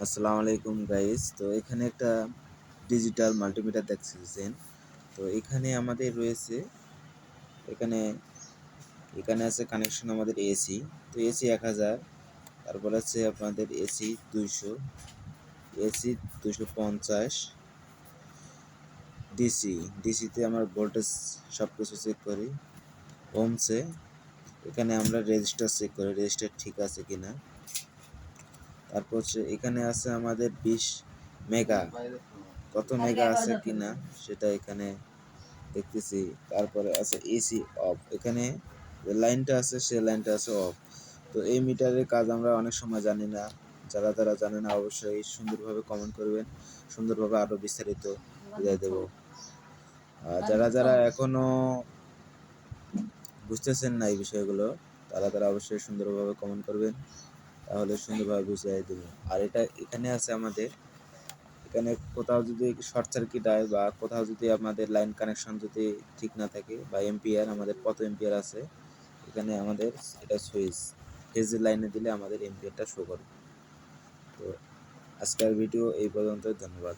আসসালামু আলাইকুম গাইস। তো এখানে একটা ডিজিটাল মাল্টিমিটার দেখছেন। তো এখানে আমাদের রয়েছে এখানে এখানে আছে কানেকশন আমাদের এসি। তো এসি 1000, তারপর আছে আপনাদের এসি 200, এসি 250, ডিসিতে আমরা ভোল্টেজ সব কিছু চেক করি। ওমসে এখানে আমরা রেজিস্টার চেক করি, রেজিস্টার ঠিক আছে কিনা। তারপর হচ্ছে এখানে আছে আমাদের 20 মেগা, কত মেগা আছে কিনা সেটা এখানে দেখতেছি। তারপরে আছে এসি অফ, এখানে যে লাইনটা আছে সে লাইনটা আছে অফ। তো এই মিটারের কাজ আমরা অনেক সময় জানি না। যারা জানে না অবশ্যই সুন্দরভাবে কমেন্ট করবেন, সুন্দরভাবে আরও বিস্তারিত বুঝাই দেব। যারা এখনো বুঝতেছেন না এই বিষয়গুলো, তারা অবশ্যই সুন্দরভাবে কমেন্ট করবেন, তাহলে সুন্দরভাবে বুঝিয়ে দেবো। আর এখানে আছে আমাদের, এখানে কোথাও যদি শর্ট সার্কিট হয় বা কোথাও যদি আমাদের লাইন কানেকশন যদি ঠিক না থাকে বা এম্পিয়ার আমাদের কত এম্পিয়ার আছে, এখানে আমাদের এটা সুইচ ফেজের লাইনে দিলে আমাদের এম্পিয়ারটা শো করবে। তো আজকের ভিডিও এই পর্যন্ত, ধন্যবাদ।